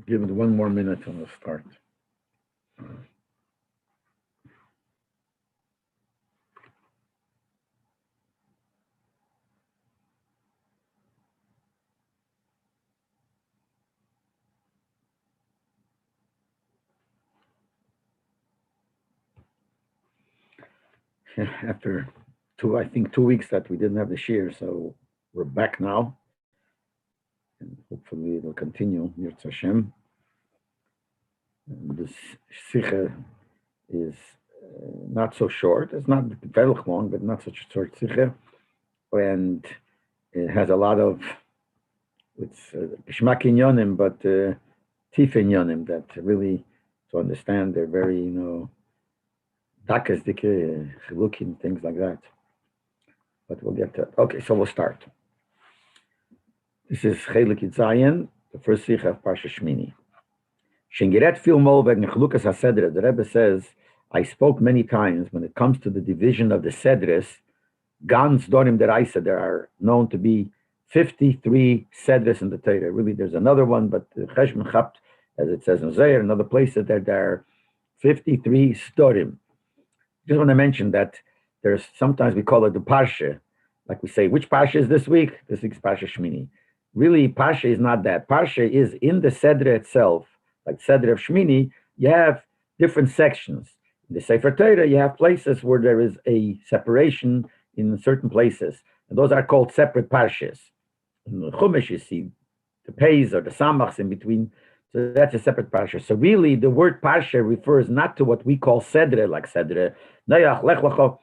give it 1 more minute and we'll start. After 2 weeks that we didn't have the shiur, so we're back now, and hopefully it'll continue. Yirtzeh Hashem. And this sicha is not so short. It's not very long, but not such a short sicha, and it has a lot of geschmack inyonim, but tif inyonim that really to understand. They're very dakas dike chilukim, things like that. But we'll get to it. Okay, so we'll start. This is Chelik Yitzayin, the first sicha of Parsha Shmini. Shengeret fil mol wegen chilukas hasedra. The Rebbe says, I spoke many times when it comes to the division of the sedres. Gans dorim deraisa. There are known to be 53 sedres in the Torah. Really, there's another one, but the Cheshman Chapt, as it says in Zohar, another place that there are 53 storim. Just want to mention that there's sometimes we call it the Parsha. Like we say, which Parsha is this week? This week's Parsha Shmini. Really, Parsha is not that. Parsha is in the Sedra itself, like Sedra of Shmini. You have different sections. In the Sefer Torah, you have places where there is a separation in certain places, and those are called separate Parshas. In the Chumash, you see the Peis or the Samachs in between. So that's a separate parsha. So really, the word parsha refers not to what we call sedre, like sedre, nayach, lech lecho,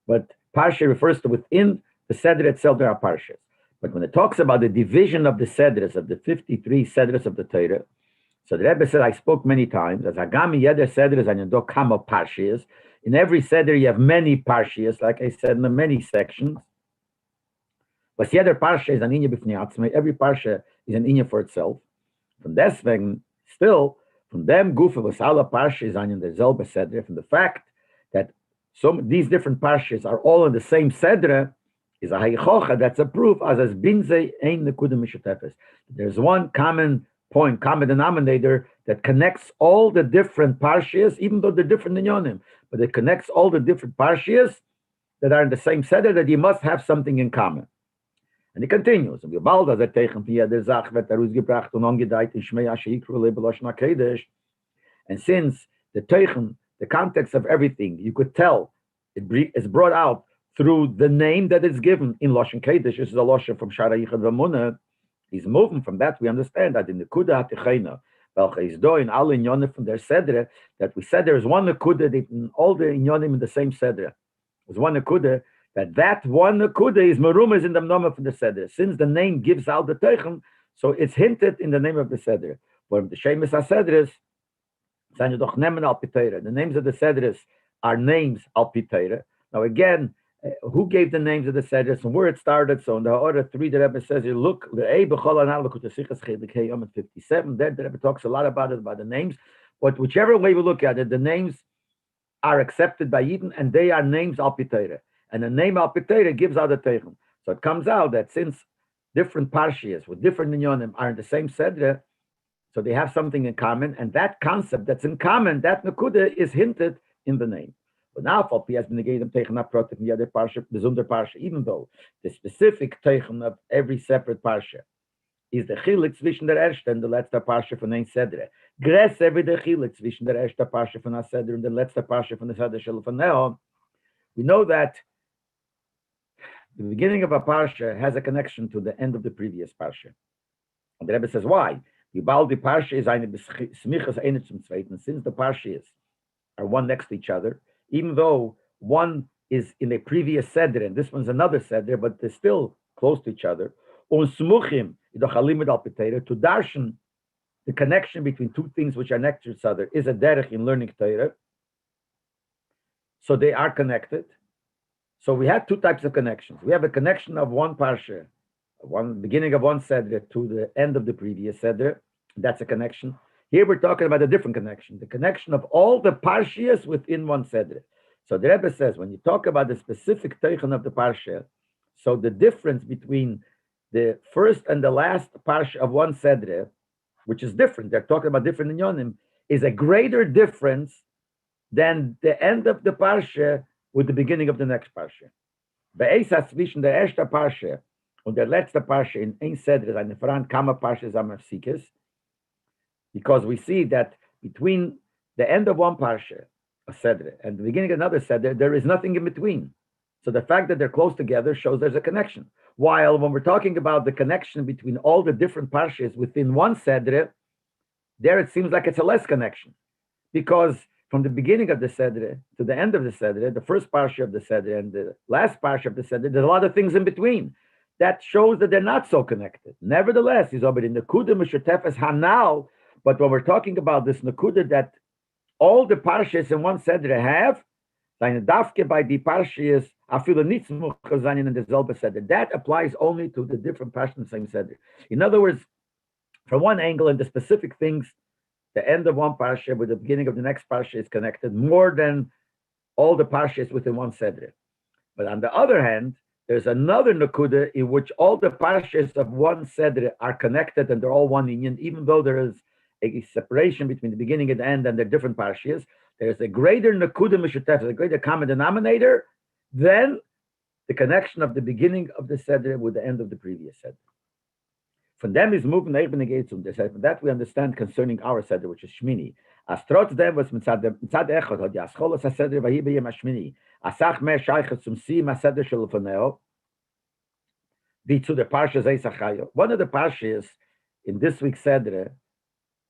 but parsha refers to within the sedre itself there are parshas. But when it talks about the division of the sedres, of the 53 sedres of the Torah, so the Rebbe said, I spoke many times, as agami yeder sedres and yado kama parshas. In every sedre you have many parshas, like I said, in the many sections. But yeder parsha is an inya b'fnei atzmei. Every parsha is an inya for itself. From deswegen, still, from them gufa was alla parshas an der selbe sedre, from the fact that these different parshas are all in the same sedre, is a hayichocha. That's a proof as binze ein nekuda mishatefes. There's one common point, common denominator that connects all the different parshas, even though they're different inyonim, but it connects all the different parshas that are in the same sedre, that you must have something in common. And it continues. And since the teichen, the context of everything, you could tell it is brought out through the name that is given in Lashon Kodesh. This is a Lashon from Shara Yichad V'Munah. He's moving from that. We understand that in the Kuda HaTechena, welche is do in all inyonim from their sedre, that we said there is one Nekuda in all the inyonim in the same sedre. There's one Nekuda. That one nekuda is merumas in the name of the Seder. Since the name gives out the teichen, so it's hinted in the name of the Seder. But the shemus hasedres, the names of the Sedres are names al pitera. Now again, who gave the names of the Sedres and where it started? So in the order 3, the Rebbe says, you look, the 57, there the Rebbe talks a lot about it, about the names. But whichever way we look at it, the names are accepted by Yidden, and they are names al pitera. And the name al pitera gives out the teichen. So it comes out that since different parshias with different inyonim are in the same sedre, so they have something in common, and that concept that's in common, that nekuda is hinted in the name. But now, for has been negated teichen approtet in the other parsha, the zunder parsha, even though the specific teichen of every separate parsha is the chilik zwischen der erste and the letzte parsha von ein sedre. Gress every the chilik zwischen der erste parsha von a sedre and the letzte parsha von the sedre shel von neo. We know that the beginning of a parsha has a connection to the end of the previous parsha. And the Rebbe says, why? Since the parshas are one next to each other, even though one is in a previous sedre and this one's another sedre, but they're still close to each other. To darshan, the connection between two things which are next to each other is a derech in learning Torah. So they are connected. So we have two types of connections. We have a connection of one parsha, one beginning of one sedre to the end of the previous sedre. That's a connection. Here we're talking about a different connection, the connection of all the parshias within one sedre. So the Rebbe says, when you talk about the specific teichen of the parsha, so the difference between the first and the last parsha of one sedre, which is different, they're talking about different inyanim, is a greater difference than the end of the parsha with the beginning of the next parsha. Be'esas zwischen der erste parsha und der letzte parsha in ein Seder ist eine Veran Kama parsha Zamafsikis, because we see that between the end of one parsha, a Seder, and the beginning of another Seder, there is nothing in between. So the fact that they're close together shows there's a connection. While when we're talking about the connection between all the different parshas within one Seder, there it seems like it's a less connection. Because from the beginning of the Seder to the end of the Seder, the first parsha of the Seder and the last parsha of the Seder, there's a lot of things in between. That shows that they're not so connected. Nevertheless, he's over in Nakuda Mishutefes Hanal, but when we're talking about this Nakuda that all the parshas in one Seder have, seine Dafke by the parshas, afilo nitzmuch in the Zelba Seder. That applies only to the different parshas in the same Seder. In other words, from one angle, in the specific things, the end of one parsha with the beginning of the next parsha is connected more than all the parshas within one Seder. But on the other hand, there's another Nakuda in which all the parshas of one Seder are connected and they're all one union, even though there is a separation between the beginning and the end and they're different parshas. There's a greater Nakuda Mishutef, a greater common denominator than the connection of the beginning of the Seder with the end of the previous Seder. From them is moving that we understand concerning our Seder, which is Shmini. As trotzdem was mitzad echad had yascholos haSeder vahi b'yem hashmini asach mer shaychet zum si haSeder shel lefaneo be to the parsha Zeh Sachayo. One of the parshas in this week's Seder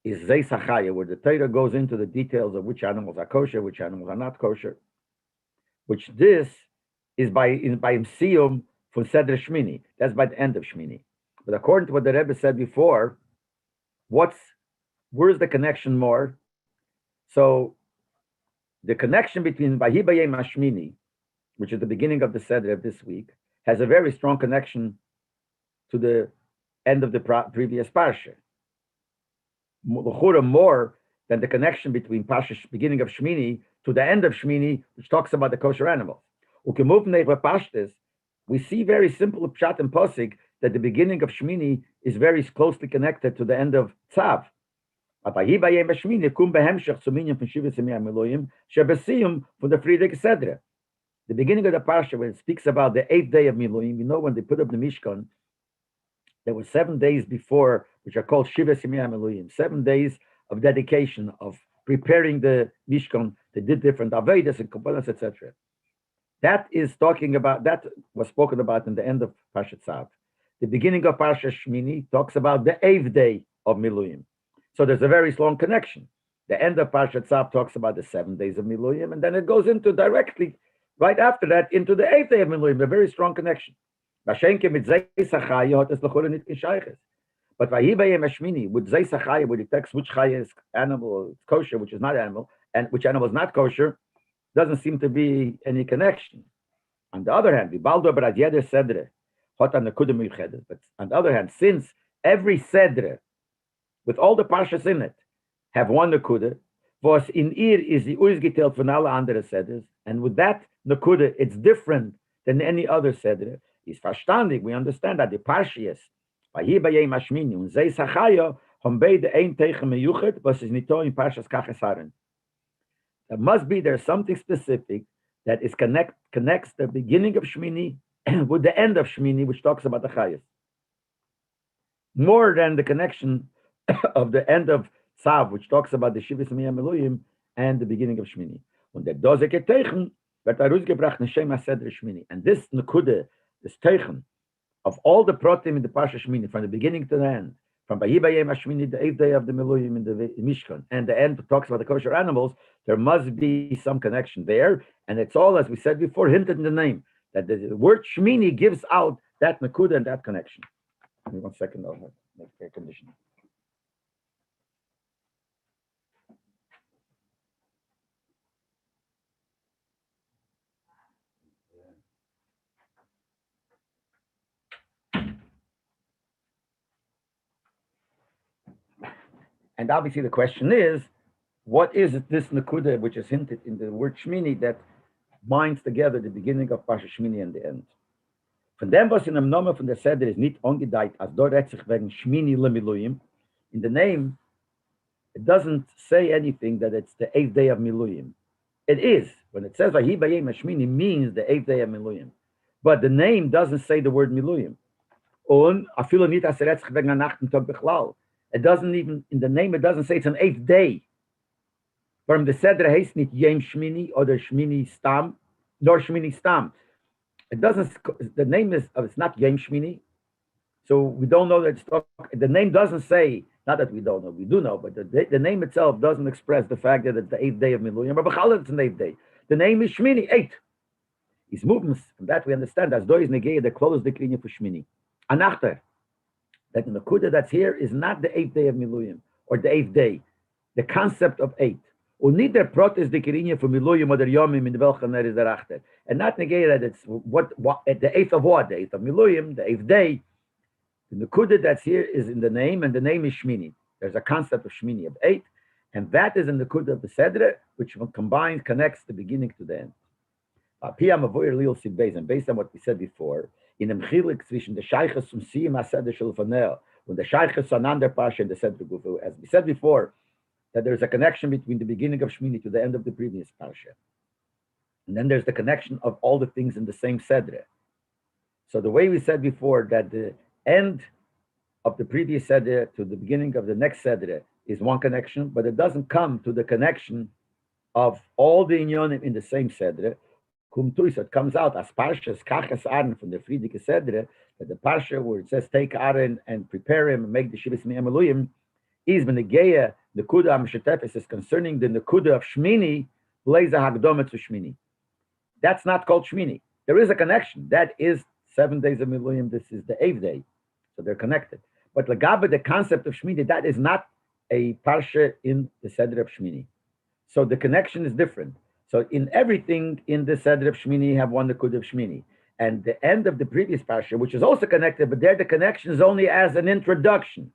is Zeh Sachayo, where the Torah goes into the details of which animals are kosher, which animals are not kosher. Which this is by Siyum from Seder Shmini. That's by the end of Shmini. But according to what the Rebbe said before, where's the connection more? So the connection between Vahi Bayem Hashmini, which is the beginning of the Seder of this week, has a very strong connection to the end of the previous Parsha. More than the connection between Parsha beginning of Shmini to the end of Shmini, which talks about the kosher animals. We see very simple pshat and posig that the beginning of Shmini is very closely connected to the end of Tzav. The beginning of the parsha, when it speaks about the 8th day of Miluim, you know, when they put up the Mishkan, there were 7 days before, which are called Shivas Yemei Miluim, 7 days of dedication, of preparing the Mishkan. They did different Avedas and Kabbalas, etc. That is talking about, that was spoken about in the end of Parshat Tzav. The beginning of Parshat Shmini talks about the 8th day of Miluim. So there's a very strong connection. The end of Parshat Tzav talks about the 7 days of Miluim, and then it goes into directly, right after that, into the 8th day of Miluim, a very strong connection. But Vahi Bayem Hashmini, with Zeh Sachayo, with the text which chaya is animal, it's kosher, which is not animal, and which animal is not kosher, doesn't seem to be any connection. On the other hand, but on the other hand, since every Sedre, with all the parshas in it, have one Nakuda, was in ir is the uitgeteilt von alle andere Sedres, and with that Nakuda, it's different than any other Sedre. Is verstandig, we understand that the Parshias, Vahi Bayem Hashmini und Zeh Sachayo, haben beide ein Teichen meyuchet, was is nito in Parshas Kachesaren. There's something specific that is connects the beginning of Shmini with the end of Shmini, which talks about the Chayas. More than the connection of the end of Tzav, which talks about the Shivas Yemei Miluim, and the beginning of Shmini. Und der Doseke Teichen wird herausgebracht in Shem HaSeder Shmini. And this Nekude, this Teichen, of all the Protim in the Parsha Shmini, from the beginning to the end, from Vahi Bayem Hashmini, the 8th day of the Miluim in the Mishkan, and the end talks about the kosher animals, there must be some connection there. And it's all, as we said before, hinted in the name, that the word Shmini gives out that Nekuda and that connection. Give me 1 second, I'll make air conditioning. And obviously the question is, what is this Nakuda, which is hinted in the word Shmini, that binds together the beginning of Parsha Shmini and the end? Von dem, was in dem Namen von der Seder ist nicht angedeiht, als dort sich wegen Shmini le Miluim, In the name, it doesn't say anything that it's the 8th day of Miluyim. It is. When it says Vahi Bayim Hashmini, means the 8th day of Miluyim. But the name doesn't say the word Miluyim. It doesn't even, in the name, it doesn't say it's an 8th day. From the Sedra heißt nicht Yem Shmini or the Shmini Stam, nor Shmini Stam. It doesn't, the name is, it's not Yem Shmini. So we don't know that the name doesn't say, not that we don't know, we do know, but the name itself doesn't express the fact that it's the 8th day of Miluyim. But B'challah, it's an 8th day. The name is Shmini, 8. His movements, from that we understand, as though is Negei, the closest the Krinya for Shmini. Anachter, that the Nakuda that's here is not the 8th day of Miluyim, or the 8th day. The concept of 8. Und nicht der Protest der Krinya for Miluyim oder Yomim in welchen is derachter. And not Negei that it's what the 8th of what? The 8th of Miluyim, the 8th day. The Nakuda that's here is in the name, and the name is Shmini. There's a concept of Shmini of 8, and that is in the Nakuda of the Sedre, which combines, connects the beginning to the end. And based on what we said before, in the Mchilik zwischen the Shaychas und Siyim HaSeder Shel Fanel, when the Shaychas on under Pasha and the Sedre Gufu, as we said before, that there's a connection between the beginning of Shmini to the end of the previous Pasha. And then there's the connection of all the things in the same Sedre. So the way we said before that the end of the previous Sedre to the beginning of the next Sedre is one connection, but it doesn't come to the connection of all the Inyonim in the same Sedre. So it comes out as Parshas Kachas Aaron from the Friedike Sedre, that the Parsha where it says take Aaron and prepare him and make the Shivas Miyam Eluyim is Benegeya, the Nekuda Amshetefes is concerning the Nekuda of Shmini, Leiza Hagdoma to Shmini. That's not called Shmini. There is a connection. That is 7 days of Miluyim. This is the 8th day. So they're connected. But Lagabe, the concept of Shmini, that is not a Parsha in the Seder of Shmini. So the connection is different. So in everything in the Seder of Shmini, you have one Nakud of Shmini. And the end of the previous Parsha, which is also connected, but there the connection is only as an introduction.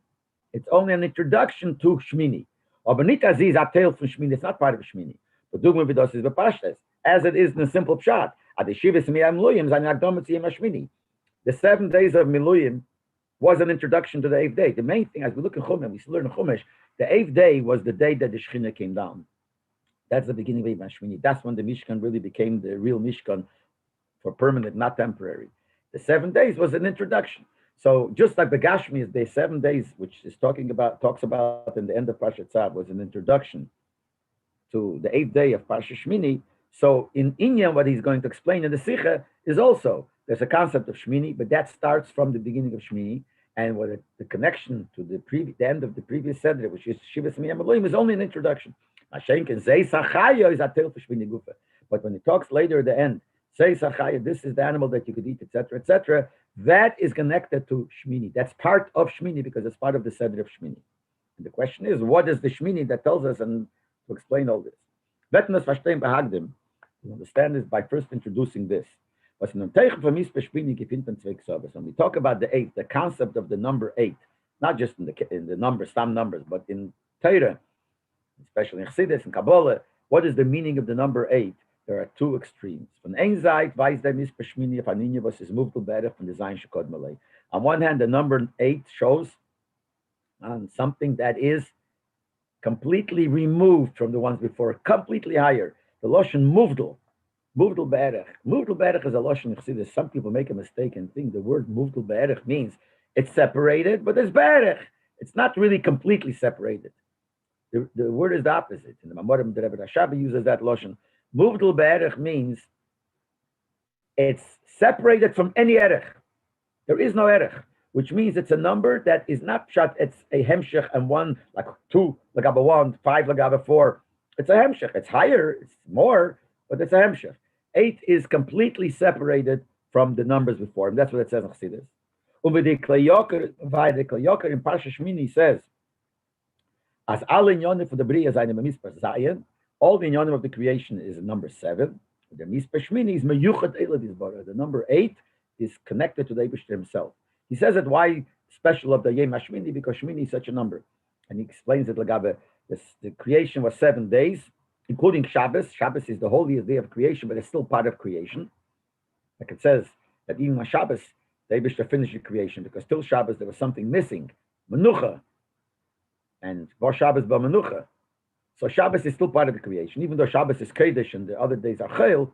It's only an introduction to Shmini. Aber nicht as is a tale from Shmini, it's not part of Shmini. But Dugma Vidos is Bepashtes, as it is in a simple pshat. At the Shivas Miyam Miluyim, Zan Yagdomet Yom Shmini. The 7 days of Miluyim was an introduction to the 8th day. The main thing, as we look at Chumash, we learn in Chumash, the 8th day was the day that the Shechina came down. That's the beginning of Shmini. That's when the Mishkan really became the real Mishkan for permanent, not temporary. The 7 days was an introduction. So just like the Gashmi is the 7 days, which is talks about in the end of Parshat Tzav, was an introduction to the 8th day of Parshat Shmini. So in Inyan, what he's going to explain in the sicha is also, there's a concept of Shmini, but that starts from the beginning of Shmini, and what the connection to the end of the previous Seder, which is Shivas Miyam Elohim, is only an introduction. But when he talks later at the end, Zei Sachaya, this is the animal that you could eat, etc., etc., that is connected to Shmini. That's part of Shmini because it's part of the Seder of Shmini. And the question is, what is the Shmini that tells us and to explain all this? We understand this by first introducing this. When we talk about the 8, the concept of the number 8, not just in the numbers, some numbers, but in Torah, especially in Chassidus and Kabbalah, what is the meaning of the number 8? There are two extremes. On one hand, the number 8 shows on something that is completely removed from the ones before, completely higher. The Lashon Muvdal. Muvdal Be'erech. Muvdal Be'erech is a Lashon Chassidus. Some people make a mistake and think the word Muvdal Be'erech means it's separated, but it's Be'erech. It's not really completely separated. The word is the opposite. In the Mamorim, the Rebbe Rashabi uses that Lashon. Muvdal Be'erech means it's separated from any Erech. There is no Erech, which means it's a number that is not shot, it's a Hemshech and 1, like 2, Lagaba 1, 5, Lagaba 4. It's a Hemshech. It's higher, it's more, but it's a Hemshech. 8 is completely separated from the numbers before him. That's what it says in Chassidus. The Kleyoker in Parsha Shmini says, as all inyonim for the Bria Zayin Mispar Zayin, all the inyonim of the creation is number 7. The Mispar Shmini is Meyuchat Eladis Bara. The number 8 is connected to the Eibishter himself. He says it why special of the Yom HaShmini, because Shmini is such a number. And he explains it, Lagabe, the creation was 7 days, including Shabbos. Shabbos is the holiest day of creation, but it's still part of creation. Like it says that even on Shabbos, the Eibishter finished the creation, because till Shabbos there was something missing. Menucha. and Bar Shabbos B'Menucha. So Shabbos is still part of the creation, even though Shabbos is Kodesh and the other days are Chayil.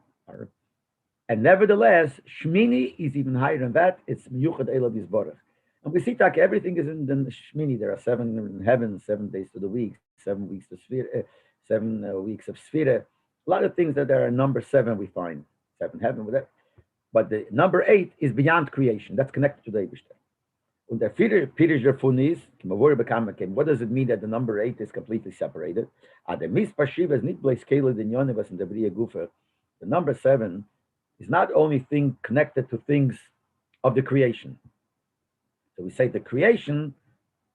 And nevertheless, Shmini is even higher than that. It's Miyuchad Elav Yisborach. And we see that everything is in the Shmini. There are 7 in heaven, 7 days to the week, 7 weeks of Sfira, 7 weeks of Sfira. A lot of things that there are number 7 we find. 7 heaven, whatever. But the number 8 is beyond creation. That's connected to the Eibishter. Und der Pirish davon ist, what does it mean that the number 8 is completely separated? The number 7 is not only thing connected to things of the creation. So we say the creation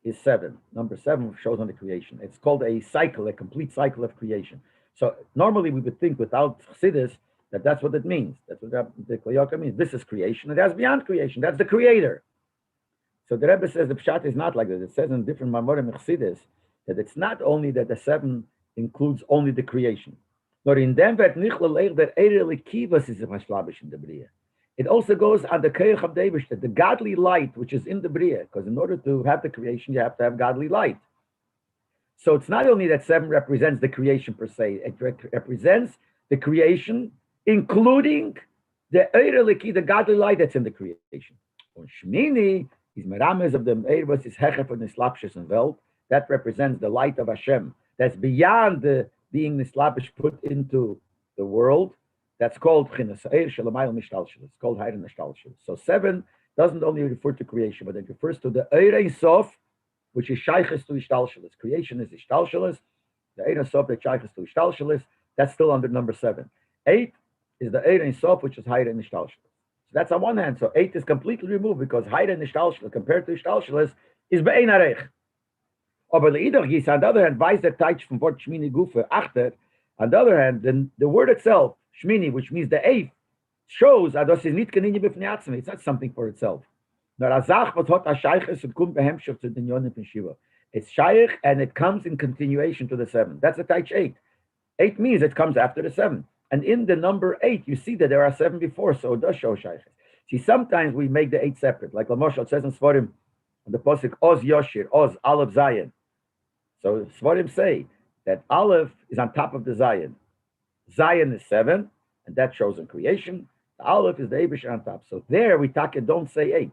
is 7. Number 7 shows on the creation. It's called a cycle, a complete cycle of creation. So normally we would think without Chassidus that that's what it means. That's what the Kliyaka means. This is creation, and that's beyond creation. That's the creator. So the Rebbe says the Pshat is not like this. It says in different Mamorim Chassidus that it's not only that the 7 includes only the creation. Nor in dem wird nicht leleich der Eirele Kivas is mashlabish in the Bria. It also goes on the Keich of Davish, the godly light which is in the Bria, because in order to have the creation, you have to have godly light. So it's not only that 7 represents the creation per se, it represents the creation, including the Eirele Ki, the godly light that's in the creation. On Shmini is Merames of the Eirvas is Hecher von Nislapshus and Welt. That represents the light of Hashem. That's beyond the being Nislapish put into the world. That's called Chinas Eir Shalamayel Mishtalshel. It's called Hayr Nishtalshel. So 7 doesn't only refer to creation, but it refers to the Eir Ein Sof, which is Shayches to Ishtalshelis. Creation is Ishtalshelis. The Eir Ein Sof that Shayches to Ishtalshelis, that's still under number 7. 8 is the Eir Ein Sof, which is Hayr Nishtalshelis. So that's on one hand. So 8 is completely removed because Hayr Nishtalshelis compared to Ishtalshelis is Be'ein Arech. Aber on the other hand, weiß der Teich from Wort Shmini Gufe, Achter. On the other hand, the word itself, Shmini, which means the 8th, shows that it's not something for itself. It's shaykh and it comes in continuation to the 7. That's the Teich 8. 8 means it comes after the 7. And in the number 8, you see that there are 7 before, so it does show shaykh. See, sometimes we make the 8 separate. Like Lamoshal says in Svarim, on the Pasuk, Oz Yoshir, Oz, Aleph Zion. So Svarim say that Aleph is on top of the Zion. Zion is 7, and that shows in creation. The Aleph is the Eibush on top. So there we don't say 8.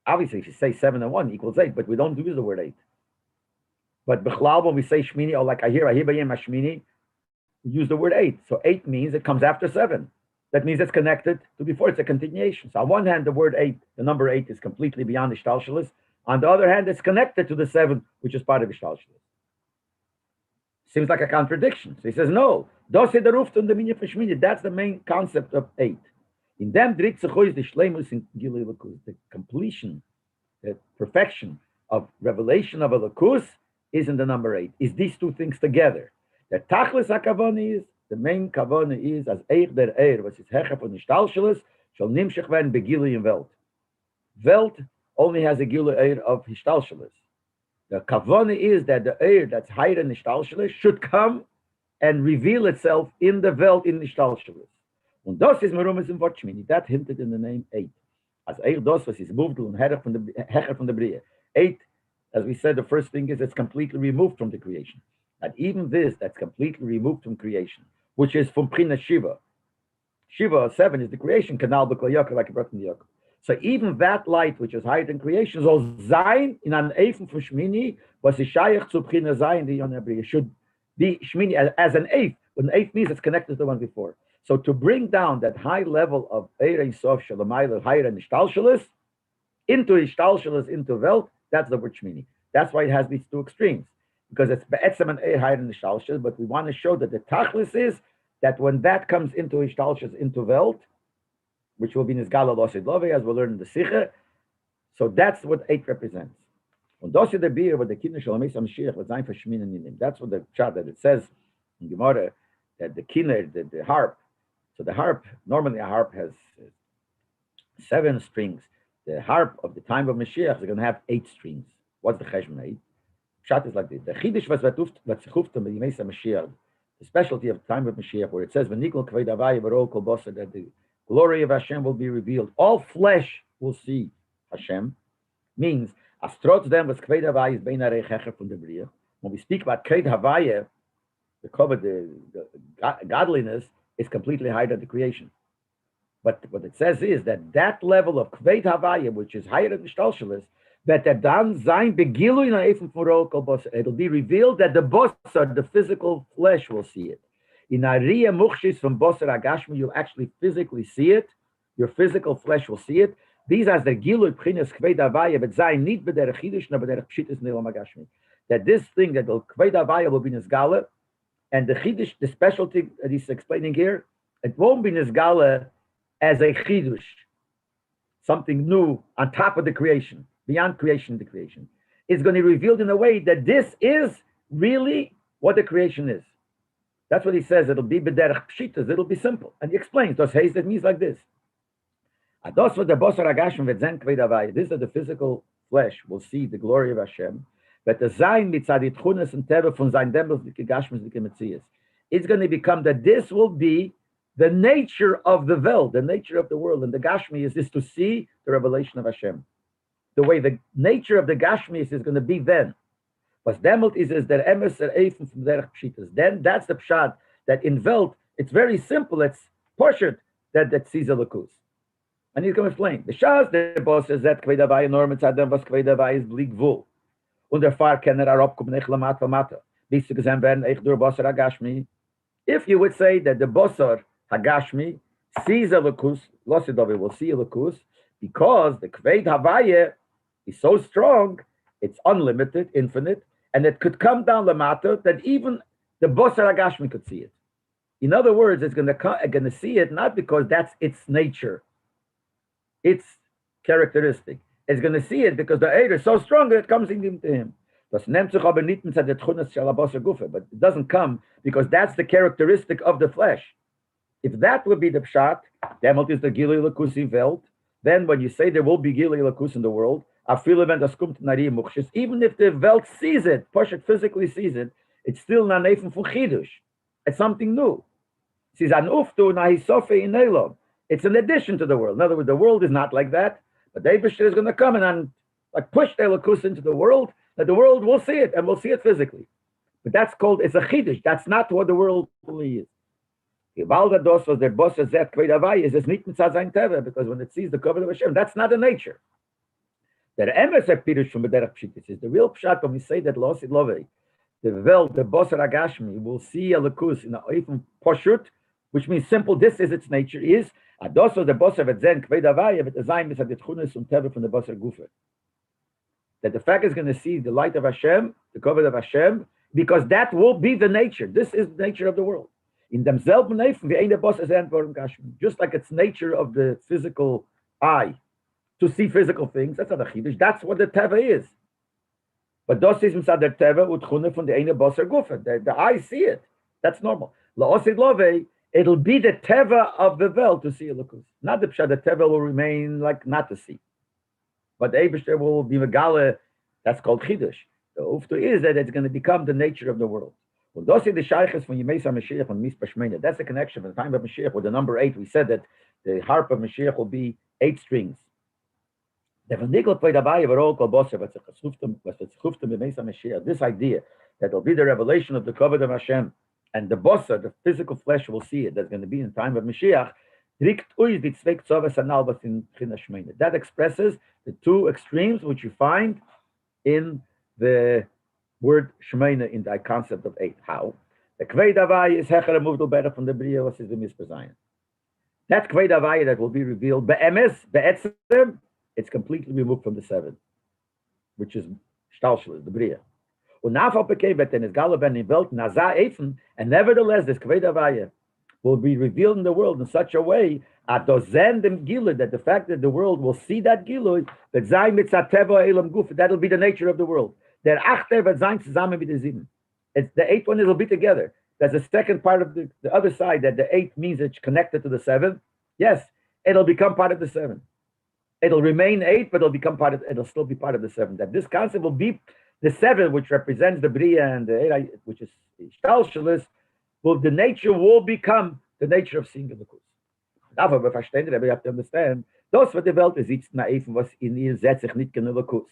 Obviously, if you say 7 and 1 equals 8, but we don't use the word 8. But B'chlal, when we say Shmini, or like I hear Bayim Shmini, we use the word 8. So 8 means it comes after 7. That means it's connected to before. It's a continuation. So on one hand, the word 8, the number 8 is completely beyond Ishtalshelis. On the other hand, it's connected to the 7, which is part of Ishtalshelis. Seems like a contradiction. So he says, no. That's the main concept of 8. In them, the completion, the perfection of revelation of a Lakus is in the number 8. Is these two things together? The Tachlis HaKavani is, the main Kavana is, as Eich der Eir, was is Hecher von Ishtalshelis, shall nimshech werden begili in Welt. Welt only has a Gila Eir of Ishtalshelis. The Kavana is that the Eir that's higher than Ishtalshelis should come and reveal itself in the Welt in Ishtalshelis. Und das is Merumas in Wort Shmini. That hinted in the name 8. As Eich das, was is moved und Hecher von the Bria. 8, as we said, the first thing is it's completely removed from the creation. And even this, that's completely removed from creation, which is from Prina Shiva. Shiva, 7, is the creation, Kanal B'Klayaka, like a brought in the Yaakov. So even that light, which is higher than creation, soll sein in an Eifen von Shmini, was is Shayach zu Prina sein, the Yonabriya, should be Shmini as an eighth. But an eighth means it's connected to the one before. So to bring down that high level of Eir Ein Sof Shalamayla, higher than Ishtalshelis, into Ishtalshelis, into Welt, that's the word Shmini. That's why it has these two extremes. Because it's Be'etzem and Eir higher than Ishtalshelis, but we want to show that the Tachlis is that when that comes into Ishtalshelis, into Welt, which will be Nizgala Losid Love, as we'll learn in the sicha, so that's what 8 represents. Und das ist der Bier, what the Kinder shall make some Mashiach, was sein for Shmin and Ninim. That's what the chat that it says in Gemara, that the Kinder, the harp, so the harp, normally a harp has 7 strings. The harp of the time of Mashiach is going to have 8 strings. What's the Cheshman 8? Chat is like this. The Chidish was vatufta b'yimesa Mashiach, the specialty of the time of Mashiach, where it says, "V'nikol kvei davai v'ro kol bosa," that the glory of Hashem will be revealed. All flesh will see Hashem. Means As trotzdem was Kved Havaya is bein arei hecher from the Bria. When we speak about Kved Havaya, the godliness is completely higher than the creation. But what it says is that that level of Kved Havaya, which is higher than the Shtalshalis, that the dan sein begilu in Eifem Furo kol Bosser. It'll be revealed that the Bosser, the physical flesh, will see it. In Ariya Mukhshis from Bosser Agashmi, you'll actually physically see it. Your physical flesh will see it. These are the Gilu Pchinas Kved Havaya, but sein nicht b'derech Chidush, nor b'derech Pshitas Nilam Agashmi. That this thing, that the Kved Havaya will be Nizgala, and the Chidush, the specialty that he's explaining here, it won't be Nizgala as a Chidush, something new on top of the creation, beyond creation, the creation. It's going to be revealed in a way that this is really what the creation is. That's what he says. It'll be b'derech pshitas. It'll be simple. And he explains. Those haze that means like this. This is that the physical flesh will see the glory of Hashem. But the zayin mitzadit chunas and teva from zayin dembels gashmis dikemetzias. It's going to become that this will be the nature of the world, the nature of the world. And the Gashmi is to see the revelation of Hashem. The way the nature of the Gashmi is going to be then. But demelt is der emes eifem from derech pshitas. Then that's the pshat that in Welt, it's very simple. It's poshut that sees a lakus. And he's going to explain. The shas the boss is that kvedavai norm tzadam was kvedavai is blig vul. Und der Fahr kenner arab kum nech lamat vamata. Bis zu gesehen werden eich dur bosser agashmi. If you would say that the bosser Hagashmi sees a lakus, Losidovi will see a lakus, because the Kved Havaya is so strong, it's unlimited, infinite, and it could come down Lamata that even the Bosar Hagashmi could see it. In other words, it's going to see it not because that's its nature, its characteristic. It's going to see it because the air is so strong that it comes into him. But it doesn't come because that's the characteristic of the flesh. If that would be the pshat, then what is the Gilui Lakus in Welt? Then when you say there will be Gilui Lakus in the world, even if the Welt sees it, Poshet physically sees it, it's still not Neifim from Chidush. It's something new. It's an addition to the world. In other words, the world is not like that, but the Eibishter is going to come and like push the Lakus into the world, that the world will see it, and will see it physically. But that's called, it's a Chidush. That's not what the world really is. Because when it sees the covenant of Hashem, that's not the nature. The emes pirush from the derech pshitis is the real pshat when we say that losid lovei, the bosser agashmi will see a lakus in a oifim poshut, which means simple. This is its nature. Is adoso the bosser vetzen kved havaya vet azayim misadit chunas teva from the bosser gufer. That the fact is going to see the light of Hashem, the covenant of Hashem, because that will be the nature. This is the nature of the world. In themselves, just like it's nature of the physical eye to see physical things, that's not a chidush. That's what the teva is. But das is inside the teva utchune from the eine bosser gufa. The eye see it. That's normal. La'osid love, it'll be the teva of the world to see a lukus. Not the pshat. The teva will remain like not to see. But the Eibishter will be megala. That's called chidush. The uftu is that it's going to become the nature of the world. Well, those are the shaykhs when you make some Mashiach and Mispashmena. That's the connection. From the time of Mashiach with the number 8, we said that the harp of Mashiach will be 8 strings. This idea that will be the revelation of the covenant of Hashem and the bossa, the physical flesh will see it. That's going to be in the time of Mashiach. That expresses the two extremes which you find in the word Shemena in the concept of 8. How? The Kvei Davai is Hecher removed better from the Bria, what is the Mispazayan. That Kvei Davai that will be revealed, Be'emes, Be'etzem, it's completely removed from the 7, which is Shtalshel, the Bria. And nevertheless, this Kvei Davai will be revealed in the world in such a way that the fact that the world will see that Gilui, that'll be the nature of the world. Der achter wird sein zusammen mit der 7. It's the 8 one will be together. There's a second part of the other side that the 8 means it's connected to the 7. Yes, it'll become part of the 7. It'll remain 8, but it'll still be part of the 7. That this concept will be the 7, which represents the Bria, and the 8, which is Shtalshelis, the nature will become the nature of seeing the Kuz. Therefore, we have to understand, das was the Welt is, it's naiv, was in ihr setzt sich nicht genau Kuz.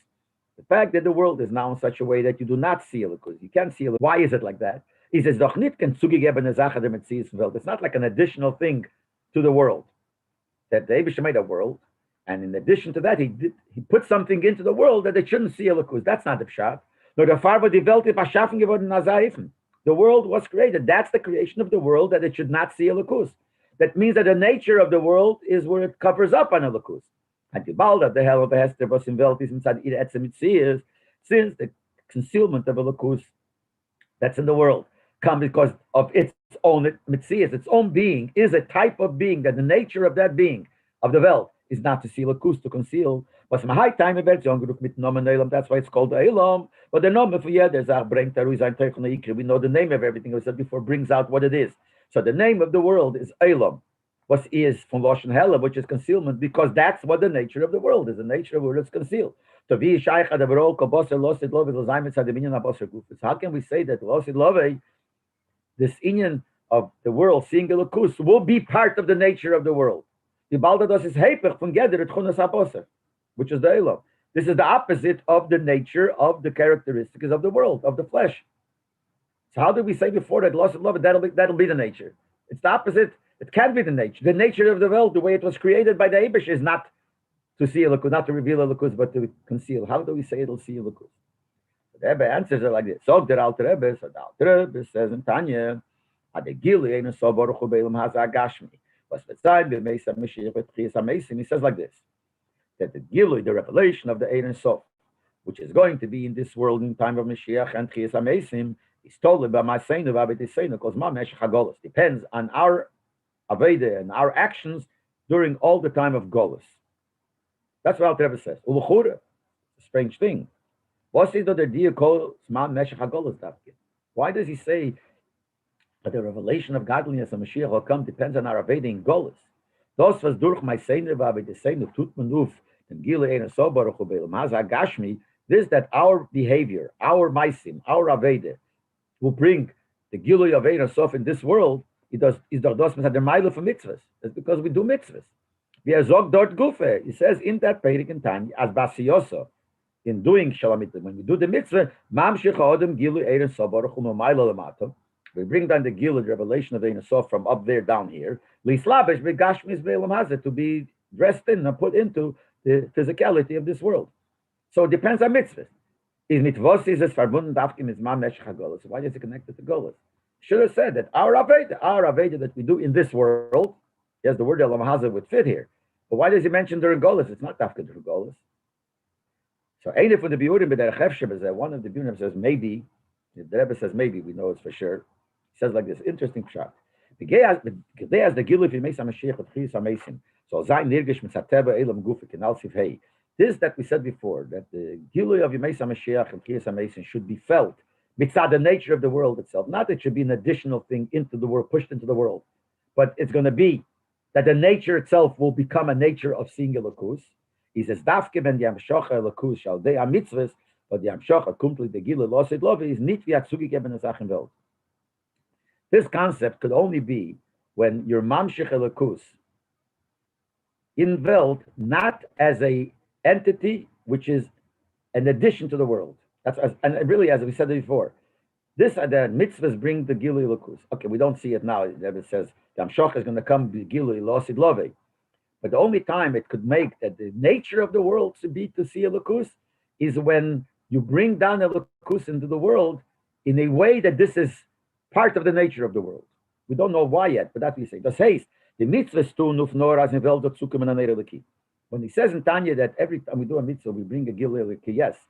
The fact that the world is now in such a way that you do not see Elokus. You can't see Elokus. Why is it like that? He says, doch nit ken zugegebene Sache der Metzies Welt. It's not like an additional thing to the world. That the Eibusha made a world, and in addition to that, he put something into the world that they shouldn't see Elokus. That's not the pshat. No, the Farbe die Welt ist erschaffen geworden Nazaifen. The world was created. That's the creation of the world, that it should not see Elokus. That means that the nature of the world is where it covers up on Elokus. And the Balda, the hell of the Hester was in Welt is inside Etzem, since the concealment of Elokus that's in the world comes because of its own mitzias, its own being is a type of being, that the nature of that being of the Welt is not to see Elokus, to conceal. But some high time that's why it's called Elam. But the name for we know the name of everything we said before brings out what it is. So the name of the world is Elam. What is from Loshen Hela, which is concealment, because that's what the nature of the world is. The nature of the world is concealed. So how can we say that Losid Love, this inyan of the world, seeing Elokus, will be part of the nature of the world? The Baldados is Hepech from Geder et Chunas HaBosar, which is the Elam. This is the opposite of the nature of the characteristics of the world, of the flesh. So how did we say before that Losid Love, that'll be the nature? It's the opposite. It can't be the nature. The nature of the world, the way it was created by the Eibush, is not to see Elokus, not to reveal Elokus, but to conceal. How do we say it'll see Elokus? The Rebbe answers it like this. So the Alter Rebbe says in Tanya, he says like this, that the Gilui, the revelation of the Ein Sof, which is going to be in this world in time of Mashiach and Chiyas HaMeisim, is told by my Seinu, because my Meshach HaGolus depends on our Aveda and our actions during all the time of Golus. That's what Alter Rebbe says. Uluchure, a strange thing. What is the dear calls man Meshach HaGolus Davke? Why does he say that the revelation of godliness of Mashiach will come depends on our Aveda in Golus? Das was durch my Seinu Seinu tut man uf den Gile Ein So Baruch Hu Be'elam Hazeh Gashmi. This that our behavior, our Maisim, our Aveda will bring the Gilui of Ein Sof in this world. It does is the dos the mile for mitzvahs. It's because we do mitzvahs. We are zog dort gufe. He says in that Perik in time as basiyoso in doing shalamit, when we do the mitzvah, mamshich odem gilu ein so baruch hu ma'ilo lamato. We bring down the gilu, the revelation of Ein Sof from up there down here. Lislabesh begashmis ve'elam hazeh, to be dressed in and put into the physicality of this world. So it depends on mitzvahs. Is mitvos is es verbunden davkim is mam meshach hagolos. Why is it connected to golos? Should have said that our Aveda that we do in this world, yes, the word Elam Hazeh would fit here. But why does he mention during Golas? It's not Dafka during Golas. So Eine from the Biurim, but that one of the Biurim says maybe, the Rebbe says maybe, we know it's for sure. He says like this, interesting shot. The Gedei as the Giluf in Mesa Mashiach of Chiyus HaMeisim. So Zayin Nirgish Mitzateva Elam Gufik and Alsif Hey. This that we said before, that the Gilui of Mesa Mashiach and Chiyus HaMeisim should be felt. Mitzad the nature of the world itself. Not that it should be an additional thing into the world, pushed into the world, but it's going to be that the nature itself will become a nature of seeing Elokus. He says, Dafke ben Yamshocha Elokus shall de mitzvahs, but the Yamshocha kumpli the Gila losid love is nit viatsugi geben Sachen Welt. This concept could only be when your Mamshich Elokus in Welt, not as a entity which is an addition to the world. And really, as we said before, the mitzvahs bring the Gilui Elokus. Okay, we don't see it now. It says the Amshoch is going to come the Gilui Losid Love. But the only time it could make that the nature of the world to be to see Elokus is when you bring down Elokus into the world in a way that this is part of the nature of the world. We don't know why yet, but that we say. Das heißt, the mitzvahs tun auf nur as in Welt zukommen an Eloki. When he says in Tanya that every time we do a mitzvah, we bring a Gilui Eloki, yes.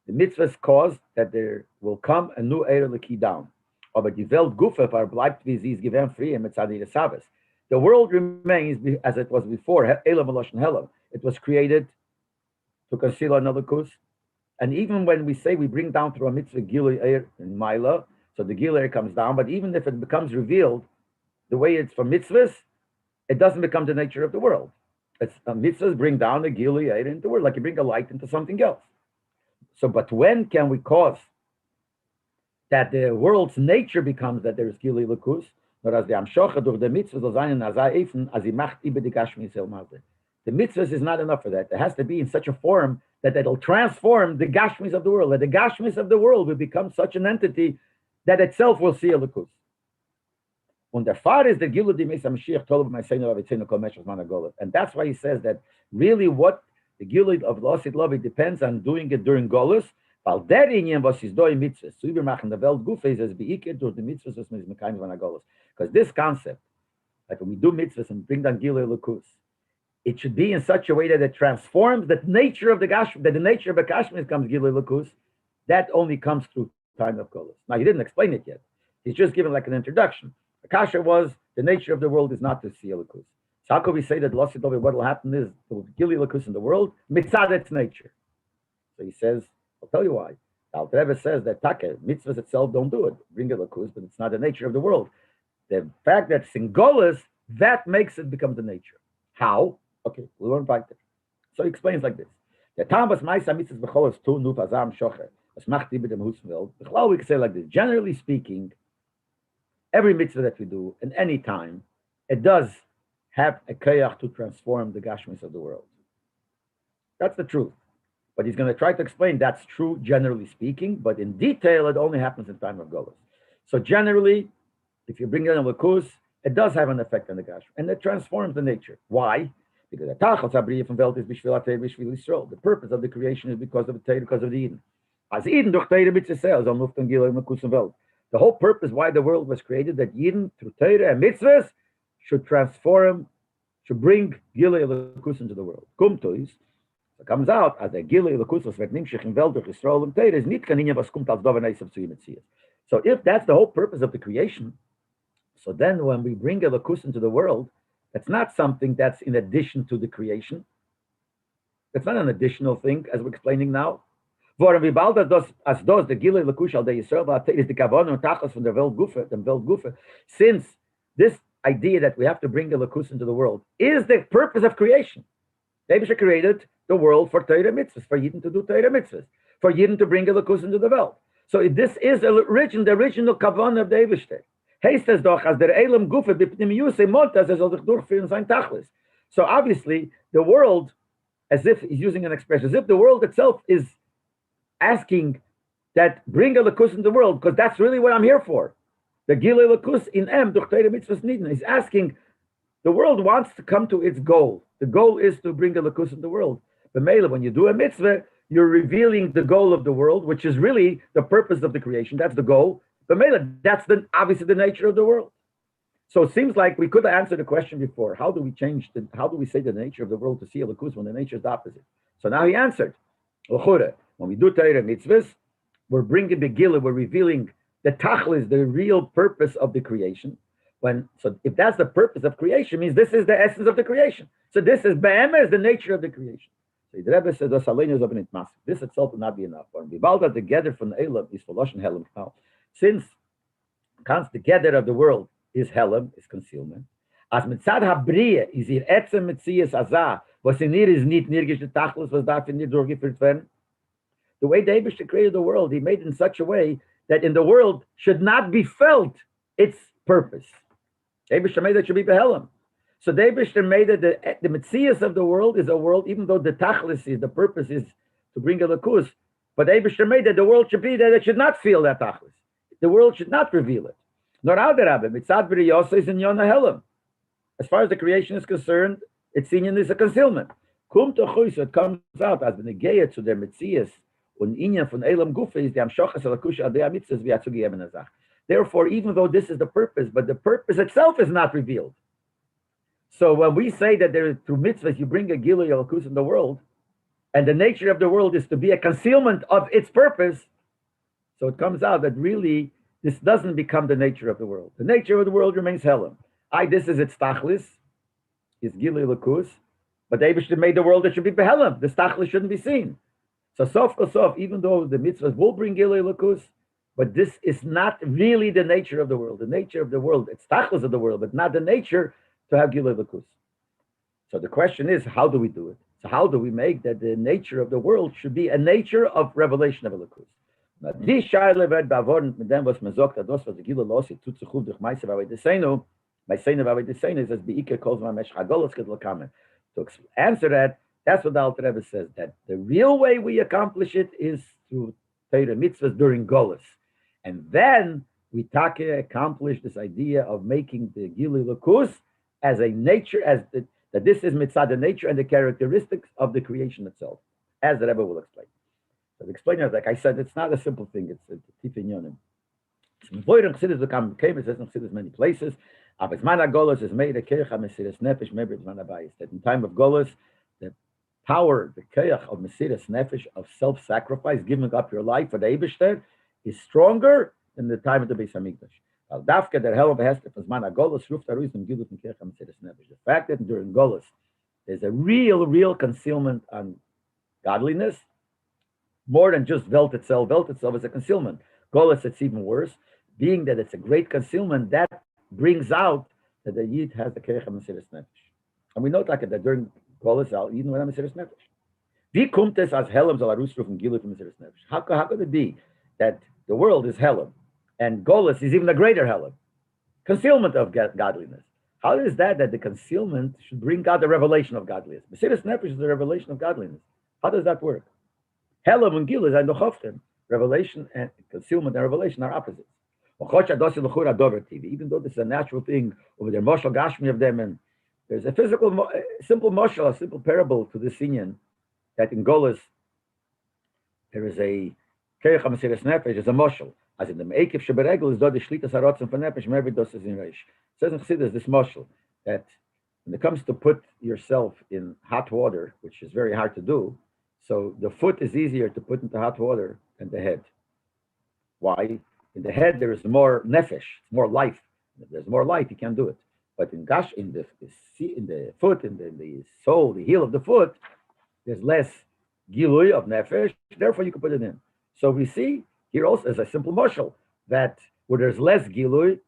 The mitzvahs cause that there will come a new Eir Leki down. Aber die Welt Gufe bleibt wie sie ist gewähnt free and mitzadi Sabbath. The world remains as it was before. Elam Eloshen Helam. It was created to conceal another kus. And even when we say we bring down through a mitzvah Gilui Eir in Maila, so the Gilui Eir comes down, but even if it becomes revealed the way it's for mitzvahs, it doesn't become the nature of the world. It's mitzvahs bring down the Gilui Eir into the world, like you bring a light into something else. So, but when can we cause that the world's nature becomes that there is Gilui Elokus, nor as the Amshocha durch the mitzvahs soll sein as eifen as he macht über die Gashmi Selmaze. The mitzvahs is not enough for that. It has to be in such a form that it'll transform the Gashmis of the world, that the Gashmis of the world will become such an entity that itself will see a Likus. And that's why he says that really what the Gilud of Losid Lovi depends on doing it during Golus. Because this concept, like when we do mitzvahs and bring down Gilui Lukus, it should be in such a way that it transforms the nature of the Gashmi, that the nature of the Gashmi becomes Gilui Lukus. That only comes through time of Golus. Now, he didn't explain it yet. He's just given like an introduction. The kasha was the nature of the world is not to see a Lukus. So how could we say that what will happen is the Gilui Lukus in the world, mitzad its nature? So he says, I'll tell you why. The Alter Rebbe says that Taka, mitzvahs itself don't do it. Bring a Lukus, but it's not the nature of the world. The fact that it's in Golus, that makes it become the nature. How? Okay, we'll learn back there. So he explains like this. The Tam was Maisa mitzvahs b'cholos tu nuf azam shocher. Was macht die mit dem Husfeld. The Chlau we can say like this. Generally speaking, every mitzvah that we do in any time, it does have a koyach to transform the gashmis of the world. That's the truth. But he's going to try to explain that's true generally speaking, but in detail, it only happens in time of Golus. So generally, if you bring in a Lakus, it does have an effect on the gashmis, and it transforms the nature. Why? Because the Tachal Sabriya from Welt is Bishvil Atei Bishvil Yisrael. The purpose of the creation is because of the Torah, because of the Eden. As Eden durch Torah mitzvah on Luftan Gila and Makus and Welt. The whole purpose why the world was created, that Eden through Torah and mitzvahs should transform, should bring Gila and Lakus into the world. Kumtois. So it comes out as a Gila and Lakus was nimshich in Welt durch Yisrael and Torah is nicht kaninja was kumt als Dovanais of Tzuyim. So if that's the whole purpose of the creation, so then when we bring a Lakus into the world, it's not something that's in addition to the creation. It's not an additional thing, as we're explaining now. Since this idea that we have to bring a Lakus into the world is the purpose of creation. David created the world for Torah mitzvahs, for Yidden to do Torah mitzvahs, for Yidden to bring a Lakus into the world. So this is the original kavanah of David. Heißt es doch, als der Elam Gufe b'pnimius montas soll sich durchführen sein Tachlis. So obviously, the world, as if he's using an expression, as if the world itself is asking that bring a Lakus in the world, because that's really what I'm here for. The Gilei Lakus in Em durch Torah mitzvahs nidin. He's asking, the world wants to come to its goal. The goal is to bring a Lakus in the world. But Mela, when you do a mitzvah, you're revealing the goal of the world, which is really the purpose of the creation. That's the goal. But Mela, that's obviously the nature of the world. So it seems like we could have answered the question before. How do we say the nature of the world to see a Lakus when the nature is the opposite? So now he answered. When we do Torah mitzvahs, we're bringing the Gila, we're revealing the Tachlis, the real purpose of the creation. So if that's the purpose of creation, means this is the essence of the creation. So this is Be'ema, is the nature of the creation. So the Rebbe says, this itself will not be enough. When we valda together from the Elam is for Loshen Helam. Since together of the world is Helam, is concealment. As mitzad habriya is hier etzem mitzias azah, was in hier is nicht nirgish the Tachlis, was dafür nicht durchgeführt werden. The way David created the world, he made it in such a way that in the world should not be felt its purpose. David made it should be behelam. So David made it the Metzias of the world is a world, even though the Tachlis is, the purpose is to bring a Lakus, but David made that the world should be that it should not feel that Tachlis. The world should not reveal it. Nor other Rabbi, Mitzad B'riyosa is in Yonah Helam. As far as the creation is concerned, its seen is a concealment. Kum Tochuis, it comes out as the Negeya to their Metzias. Therefore, even though this is the purpose, but the purpose itself is not revealed. So when we say that there is through mitzvahs you bring a Gilui Lakus in the world, and the nature of the world is to be a concealment of its purpose, so it comes out that really this doesn't become the nature of the world. The nature of the world remains Helam. This is its Tachlis, is Gilui Lakus, but Eibush made the world that should be Behelam. The Tachlis shouldn't be seen. So sof, even though the mitzvahs will bring Gilui Lakus, but this is not really the nature of the world. The nature of the world, it's Tachlis of the world, but not the nature to have Gilui Lakus. So the question is, how do we do it? So how do we make that the nature of the world should be a nature of revelation of a Lakus? Now, this shaila wird beantwortet mit dem, was man sagt, das, was the Gilui Lakus tut sich durch Meiser V'Avedesenu, is as Beike calls my Mesh Chagolos Kedlakamen. To answer that, That's what the Alter Rebbe says, that the real way we accomplish it is through Torah mitzvahs during Golus. And then we accomplish this idea of making the Gilui Lakus as a nature, that this is mitzvah, the nature and the characteristics of the creation itself, as the Rebbe will explain. So the explainer, like I said, it's not a simple thing, it's a tif inyonim. It says in many places. That in time of Golus, the power, the keach of Mesiras Nefesh, of self-sacrifice, giving up your life for the Eibishter, is stronger than the time of the Beis Hamikdash. The fact that during Golus there's a real concealment on godliness, more than just Welt itself. Welt itself is a concealment. Golus, it's even worse. Being that it's a great concealment, that brings out that the Yid has the Keich HaMesiras Nefesh. And we note like that during Golus, Yid will have Mesiras Nefesh. Wie kommt es als Helm soll Rusruf Gilui from Mesiras Nefesh? How could it be that the world is Helm and Golus is even a greater Helm? Concealment of godliness. How is that the concealment should bring out the revelation of godliness? Mesiras Nefesh is the revelation of godliness. How does that work? Helm and Gilui are Nochoftem. Revelation and concealment and revelation are opposites. Even though this is a natural thing over there, Moshel Gashmi of them, and there's a physical, simple Moshel, a simple parable to this Inyan, that in Golus there is a Keich HaMesiras Nefesh, is a Moshel. As in the Me'ekiv Sheberegel is do the Shlitas HaRotzen for Nefesh, Mervi dos is in Reish. It says in Chassidus, this Moshel, that when it comes to put yourself in hot water, which is very hard to do, so the foot is easier to put into hot water than the head. Why? In the head there is more nefesh, more life. If there's more life, you can't do it. But in the foot, in the sole, the heel of the foot, there's less gilui of nefesh. Therefore, you can put it in. So we see here also as a simple mashal that where there's less gilui,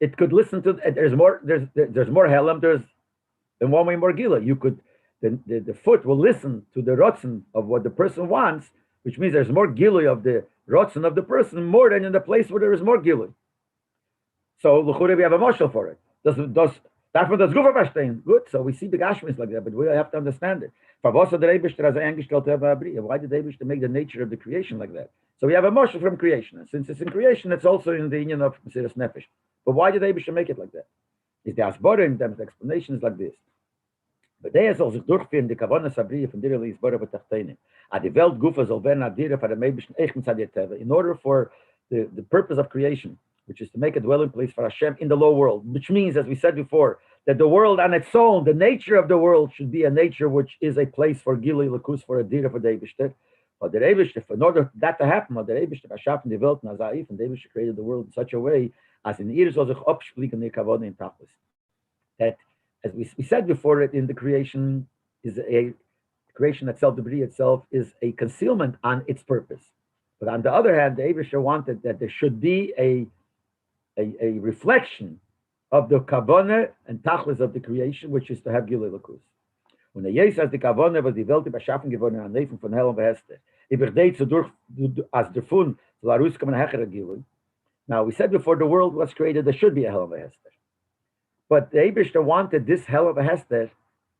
it could listen to. There's more helam. There's in one way more gilui. You could the foot will listen to the rotzen of what the person wants, which means there's more gilui of the rotzen of the person more than in the place where there is more gilui. So l'chure we have a mashal for it. Does Gufa verstehen? Good. So we see the Gashmis like that, but we have to understand it. Why did the Eibishter make the nature of the creation like that? So we have a mashal from creation, and since it's in creation, it's also in the union of Mesiras Nefesh. But why did the Eibishter make it like that? Is the Asbara in them? The explanation is like this. But there soll sich durchführen die Kavana Sabriya von dir Lisbara betachtenim. Die Welt Gufa soll werden adire for the Eibishter echt mitzad Teva. In order for the purpose of creation, which is to make a dwelling place for Hashem in the low world, which means, as we said before, that the world on its own, the nature of the world should be a nature which is a place for Gilui Lakus, for a Dira for the Eibishter. But the Eibishter, in order for that to happen, the Eibishter Hashem the Welt Nazaif, and the Eibishter created the world in such a way as in ihr soll sich abspliegen die Kavana in Tachlis. That, as we said before, it in the creation is a creation itself, the Bria itself is a concealment on its purpose. But on the other hand, the Eibishter wanted that there should be a reflection of the Kavanah and Tachlis of the creation, which is to have Gilui Lakus. When the Yes as the Kavanah was die Welt beschaffen geworden an Neven von Hell und Hester. Date so durch as der Fun la Rus kommen hechere Gilui. Now we said before the world was created, there should be a Hell of a Hester. But the Eibishter wanted this Hell of a Hester.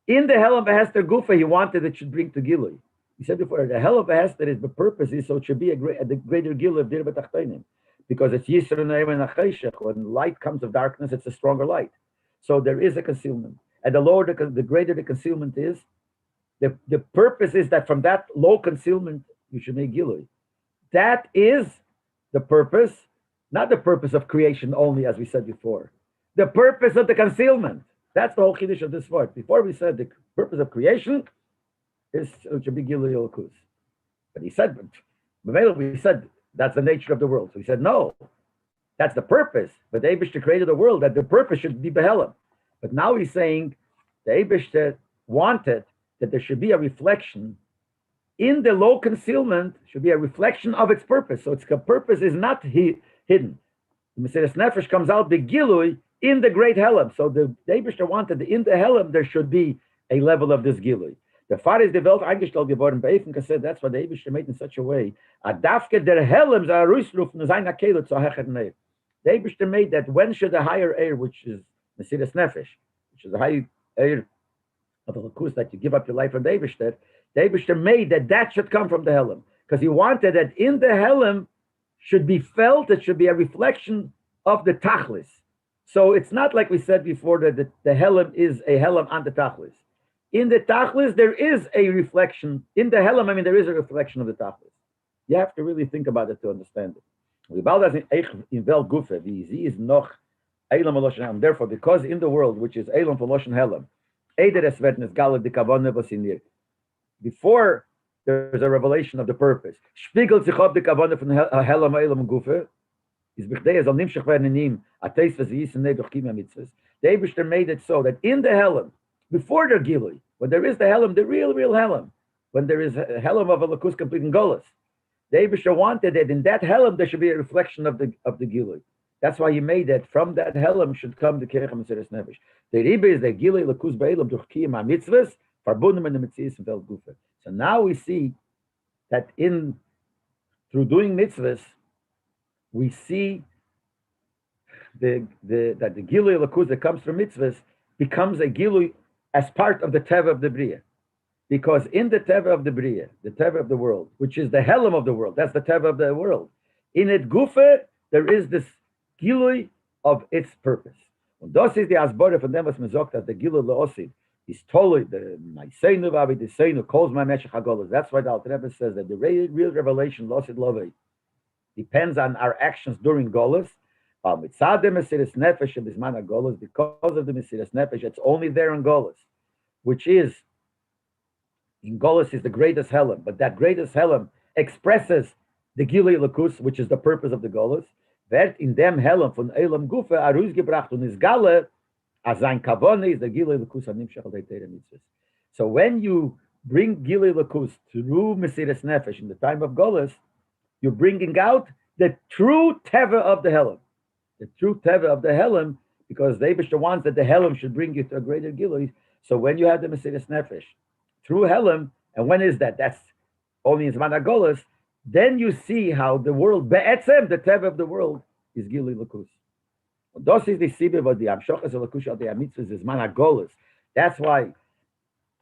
In the Hell of a Hester Gufa, he wanted it should bring to Gilui. He said before, the Hell of a Hester is the purpose is so it should be the greater Gilui of Dir B'Tachtonim. Because it's Yisr and Acheshech. When light comes of darkness, it's a stronger light. So there is a concealment. And the lower, the greater the concealment is, the purpose is that from that low concealment, you should make Gilui. That is the purpose, not the purpose of creation only, as we said before. The purpose of the concealment. That's the whole Kiddush of this word. Before we said the purpose of creation is it should be Gilui Lakus. But he said, we said, that's the nature of the world. So he said, no, that's the purpose. But the Eibishter created the world, that the purpose should be Behelim. But now he's saying the Eibishter wanted that there should be a reflection in the low concealment, should be a reflection of its purpose. So its purpose is not hidden. The Mesiras Nefesh comes out the Gilui in the great Helam. So the Eibishter wanted in the Helam there should be a level of this Gilui. The Far is the Welt eingestellt geworden bei Eifenka said that's what the Eibishter made in such a way. Adafke der Helem sei Rusrufen sein Akele zu hecher Neir. The Eibishter made that when should the higher air, which is Mesiras Nefesh, which is the high air of the Lakus that you give up your life for the Eibishter made that should come from the Helam. Because he wanted that in the Helam should be felt, it should be a reflection of the Tachlis. So it's not like we said before that the Helam is a Helam on the Tachlis. In the Tachlis, there is a reflection. In the Helam, there is a reflection of the Tachlis. You have to really think about it to understand it. Therefore, because in the world, which is Elam for Loshen Helam, before there's a revelation of the purpose, Spiegel sich ob die Kavane von Helam Elam Gufe, is bichdei as al nimshach werden in him, a teis v'ziyisen ne doch kima mitzvahs. The Eibishter made it so that in the Helam, before the Gilui, when there is the Helam, the real Helam, when there is a Helam of a Lakus complete in Golas, the Eibishter wanted that in that Helam there should be a reflection of the Gilui. That's why he made that from that Helam should come the Kerech HaMesiras Nefesh. The Rebbe is the Gilui Lakus Be'elam durch Kiyam HaMitzvahs, verbunden mit the Metzias and Welt Gufe. So now we see that through doing mitzvahs, we see that the Gilui Lakus that comes from mitzvahs becomes a Gilui as part of the Teva of the Bria. Because in the Teva of the Bria, the Teva of the world, which is the Helam of the world, that's the Teva of the world, in it Gufe, there is this Gilui of its purpose. And das is the Asbore von dem, was man sagt, that the Gilui Leosid is totally the Maiseinu Vavi, the Seinu, calls my Meshach HaGolos. That's why the Alter Rebbe says that the real revelation, Losid Lovei, depends on our actions during Golos. Because of the Mesiras Nefesh, it's only there in Golos, which is, in Golos is the greatest Helam, but that greatest Helam expresses the Gilui Lakus, which is the purpose of the Golos. Wird in dem Helam von Elam Gufe herausgebracht und ist Galle, as ein Kavone is the Gilui Lakus hanimshach al Teire Mitzvahs. So when you bring Gilui Lakus through Mesiras Nefesh in the time of Golos, you're bringing out the true Teva of the Helam. The true Teva of the Helam, because the Eibishter wants that the Helam should bring you to a greater Gilui. So when you have the Mesiras Nefesh through Helam, and when is that? That's only in Zman HaGolos. Then you see how the world, Be'etzem, the Teva of the world, is Gilui Lakus. Das is the Sibbe, but the Amshochas of Lakus al the Mitzvahs is Zman HaGolos. That's why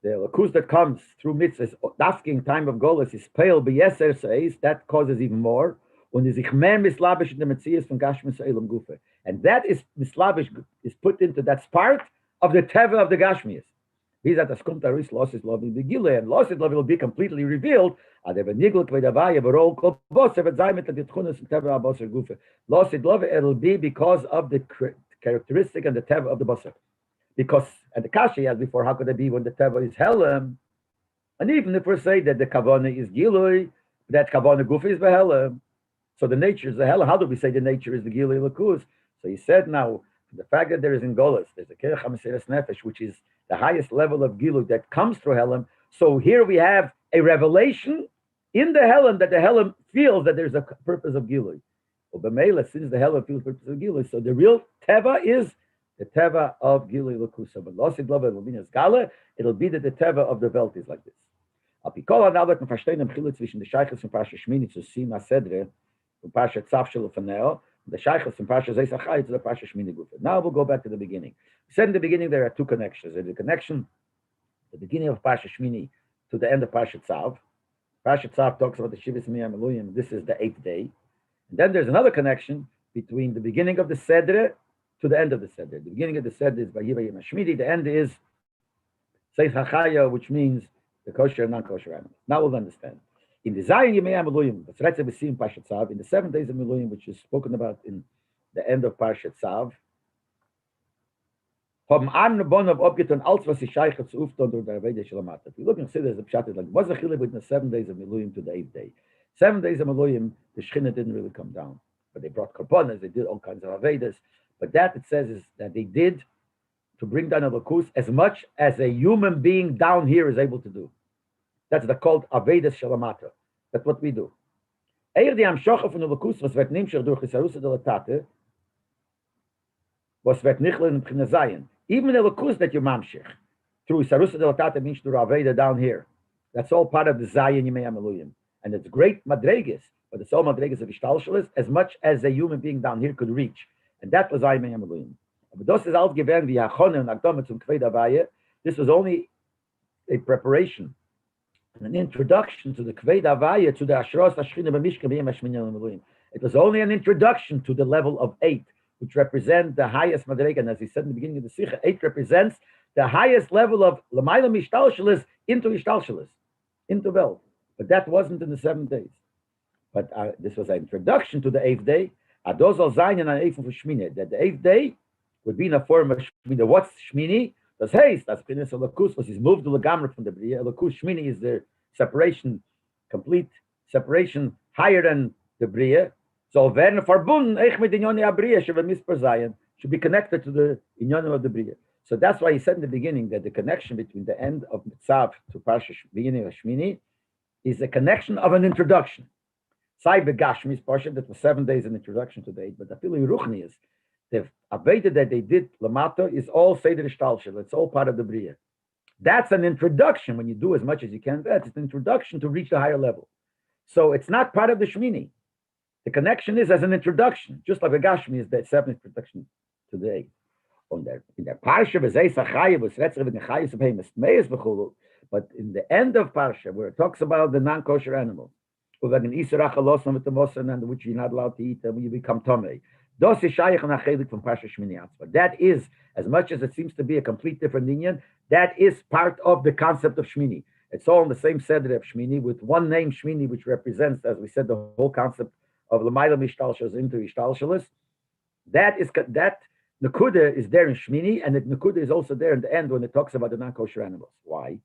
the Lakus that comes through Mitzvahs, asking time of Golos, is pale B'yeser Seis, that causes even more. Und is ich mehr mislabish in the Metzias von Gashmis Elam Gufe. And that is mislabish, is put into, that's part of the Teva of the Gashmias. He's at the Skumtaris, Losid Lovi, the Gile, and Losid Lovi will be completely revealed. Losid Lovi, it'll be because of the characteristic and the Teva of the Basar. Because, and the Kashi as before, how could it be when the Teva is Helam? And even if we say that the Kavana is Gilui, that Kavana Gufa is Behelam. So the nature is the Helam. How do we say the nature is the Gilui Lakus? So he said now, the fact that there is in Golos, there's a Kerech HaMesiras Nefesh, which is the highest level of Gilui that comes through Helam. So here we have a revelation in the Helam that the Helam feels that there's a purpose of Gilui. Well, B'meila, since the Helam feels purpose of Gilui, so the real Teva is the Teva of Gilui Lakus. But Losid Lova will be as Gala, it'll be that the Teva of the Welt is like this. Apikola, now that we verstehen im Chiluk zwischen the Sheiches von Parashat Shmini zu Sima Sedre, from Parashat Tzav Shel Ufaneo, the Sheiches from Parashat Zeis Achai to the Parashat Shmini Gufa. Now we'll go back to the beginning. We said in the beginning there are two connections. There's the connection, the beginning of Parashat Shmini to the end of Parashat Tzav. Parashat Tzav talks about the Shivas Miyam Eluyim. This is the 8th day. And then there's another connection between the beginning of the Sedre to the end of the Sedre. The beginning of the Sedre is Vayivayim Hashmidi. The end is Zeis Achaya, which means the kosher and non-kosher animals. Now we'll understand. In the Zayin Yemei HaMeluyim, the threats that we see in Parashat Tzav, in the 7 days of Meluyim, which is spoken about in the end of Parashat Tzav, haben an bon of obgetan als was sich scheiche zu ufton durch der Aveda Shelamat. If you look and see there's a pshat, like what's the chiluk between the 7 days of Meluyim to the 8th day? 7 days of Meluyim, the Shechina didn't really come down, but they brought korbanos, they did all kinds of Avedas. But that it says is that they did to bring down a lakus as much as a human being down here is able to do. That's the called Avedas Shalamata. That's what we do. Eir die Amshocha von der Lakus, was wird nimshach durch Isarusa de la Tate, was wird nichle in Pchina Zayin. Even the Lakus that you mamshich through Isarusa de la Tate means through Aveda down here. That's all part of the Zayin Yemei HaMeluyim. And it's great madregas, but it's all madregas of Ishtalshalis, as much as a human being down here could reach. And that was Zayin Yemei HaMeluyim. But das ist alt gewähren wie Hachone und Akdome zum Kved Avaye. This was only a preparation and an introduction to the Kved Avaya, to the Ashros Ashchina B'Mishkan B'Yem HaShmini L'Meluim. It was only an introduction to the level of 8, which represent the highest Madrega. And as he said in the beginning of the sicha, 8 represents the highest level of L'mayla Mishtalshelis into Ishtalshelis, into Welt. But that wasn't in the 7 days. But this was an introduction to the 8th day. Adozal Zayin and an 8th of Shmini. That the 8th day would be in a form of Shmini. What's Shmini? Das heißt, das Prince Elokus was moved to Lagamra from the Bria. Elokus Shmini is the separation, complete separation higher than the Bria. So werden verbunden, ich mit Inyoni Abria, should be connected to the Inyonim of the Bria. So that's why he said in the beginning that the connection between the end of Mitzav to Parsha beginning of Shmini is a connection of an introduction. Sai begashmis Parsha, that was 7 days in introduction to the 8, but the feeling Ruchni is the Aveda that they did Lamato is all Seder Shtalshel. It's all part of the Bria. That's an introduction. When you do as much as you can, that's an introduction to reach the higher level. So it's not part of the Shmini. The connection is as an introduction, just like the Gashmi is the 7th introduction to the 8. In der Parsha, but in the end of Parsha, where it talks about the non-kosher animals, and which you're not allowed to eat, and when you become Tomei, that is, as much as it seems to be a complete different inyan, that is part of the concept of Shmini. It's all in the same seder of Shmini, with one name Shmini, which represents, as we said, the whole concept of L'mayla Mishtalshelis into Ishtalshelis. That Nakuda is there in Shmini, and the Nakuda is also there in the end when it talks about the non-kosher animals. Why?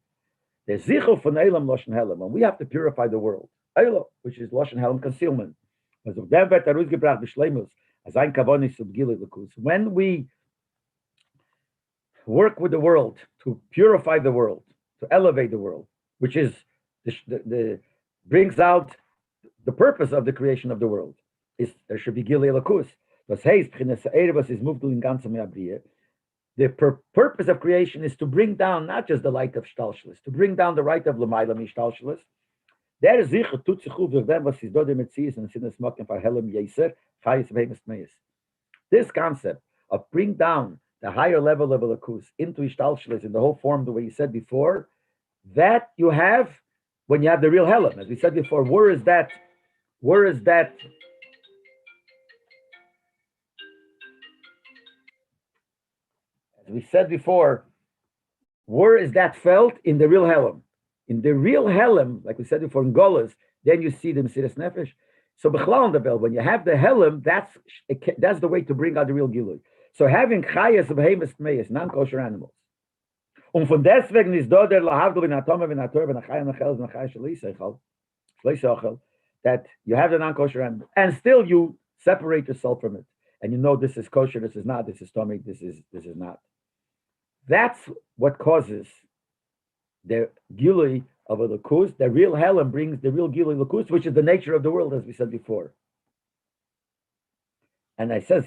There's Zichel von Eilam Loshen Helam, and we have to purify the world. Eilam, which is Loshen Helam, concealment. When we work with the world to purify the world, to elevate the world, which is brings out the purpose of the creation of the world, is there should be Gilei Lakus. The purpose of creation is to bring down not just the light of Shtalshelis, to bring down the right of L'mayla Mishtalshelis. There is Zichah Tutzichu V'Vem was his Dode Metzias and Sinas Mokim Farhelem Yeser Chayis V'Hemes Meis. This concept of bring down the higher level of Lakus into Ishtalshelis in the whole form, the way you said before, that you have when you have the real Helam. As we said before, where is that? As we said before, where is that felt? In the real Helam. In the real Helam, like we said before in Golas, then you see the Mesiras Nefesh. So Bechlal on the bell, when you have the Helam, that's the way to bring out the real Gilui. So having Chayas of Behemoth Meis, non-kosher animals. Und von deswegen ist da der Lahavdel in Atome, in Ator, in Achai, in Achel, in Achai, Shalisachel, that you have the non-kosher animal, and still you separate yourself from it. And you know this is kosher, this is not, this is Tomei, this is not. That's what causes the Gilui of a Lakus. The real Helam brings the real Gilui Lakus, which is the nature of the world, as we said before. And I says,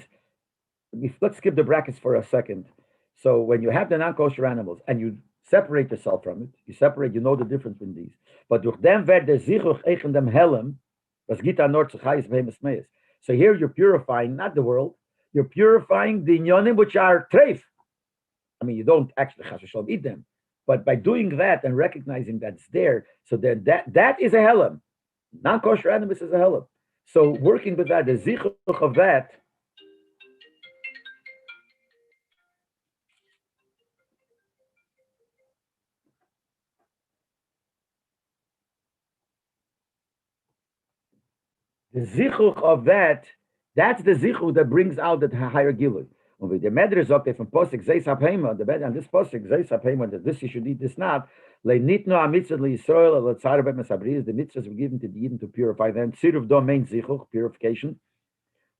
let's skip the brackets for a second. So when you have the non-kosher animals and you separate yourself from it, you know the difference between these. But durch dem wird der Zichuch eichen dem Helem, was git an Ort zu Chayis Behemoth Meis. So here you're purifying not the world, you're purifying the inyonim which are treif. I mean, you don't actually chas v'shalom eat them, but by doing that and recognizing that's there, so then that is a Helem. Non-kosher animals is a Helem. So working with that, the Zichuch of that, the zichuch of that, that's the zichuch that brings out the higher gilui. And with the Medrash Zokte from Posik Zeis HaPeima, and this Posik Zeis HaPeima, that this you should eat, this not, Le Nitno HaMitzvah LeYisrael or L'Tzar Bet Mesabris, the mitzvahs were given to the Yidden to purify them. Tziruv domain zichuch, purification.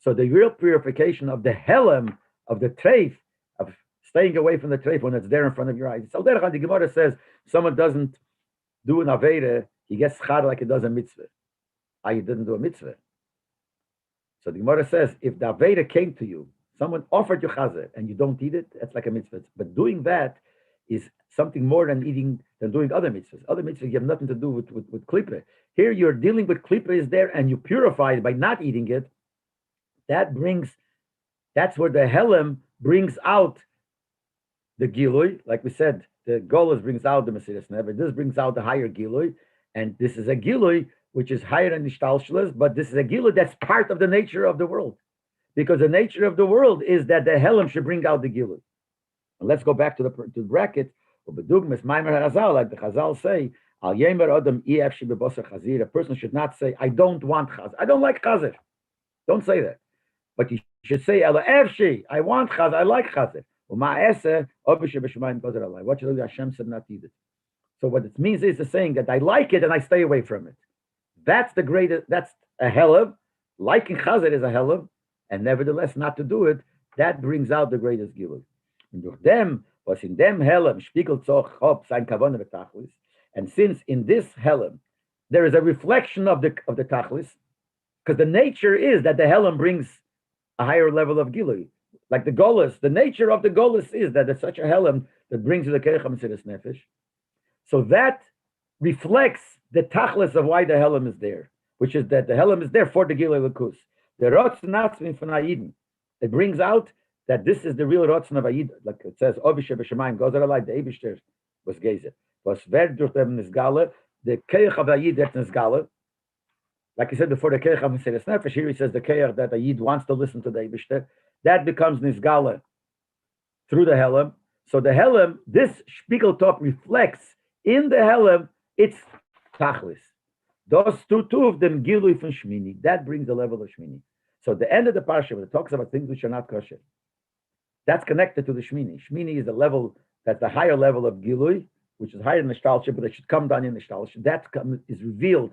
So the real purification of the Helem, of the treif, of staying away from the treif when it's there in front of your eyes. So there, the Gemara says, someone doesn't do an Aveda, he gets schar like he does a mitzvah. He didn't do a mitzvah. So the Gemara says, if the Aveda came to you, someone offered you chazer and you don't eat it, that's like a mitzvah. But doing that is something more than doing other mitzvahs. Other mitzvahs you have nothing to do with klippah. Here you're dealing with klippah is there and you purify it by not eating it. That's where the Helem brings out the Gilui, like we said, the Golas brings out the Mesiras Nefesh. This brings out the higher Gilui, and this is a Gilui which is higher than Ishtalshelis, but this is a Gilui that's part of the nature of the world, because the nature of the world is that the Helam should bring out the Gilui. And let's go back to the bracket. Like the Chazal say, Al Yemer Adam Efshi Bebosar Chazir. A person should not say, I don't want Chazir. I don't like Chazir. Don't say that. But you should say, Ela Efshi, I want Chazir. I like Chazir. What should Hashem said not eat it. So what it means is the saying that I like it and I stay away from it. That's the greatest. That's a helav. Liking Chazir is a helav, and nevertheless not to do it. That brings out the greatest gilui. And durch dem, was in dem helav spiegelt so hob sein kavana v'tachlis. And since in this helav there is a reflection of the tachlis, because the nature is that the helav brings a higher level of gilui. Like the golus, the nature of the golus is that it's such a helav that brings you the kerech mesiras nefesh. So that reflects the tachlis of why the helav is there, which is that the helav is there for the gilui lekus. The rotz natzmin von Ayidin. It brings out that this is the real rotzen of Ayid, like it says, Obishe b'shamayim goes alike. The Eibishter was gezer. Was werd durch dem nisgale the keich of Ayid that nisgale. Like he said before, the keich of Mesiras Nefesh. Here he says the keich that Ayid wants to listen to the Eibishter. That becomes nisgale through the helam. So the helam, this spiegel top reflects in the helam its tachlis. Those two of them gilui from Shmini. That brings the level of Shmini. So the end of the parsha, when it talks about things which are not kosher, that's connected to the Shmini. Shmini is the level, that's the higher level of gilui, which is higher than the shtalshe, but it should come down in the shtalshe. That is revealed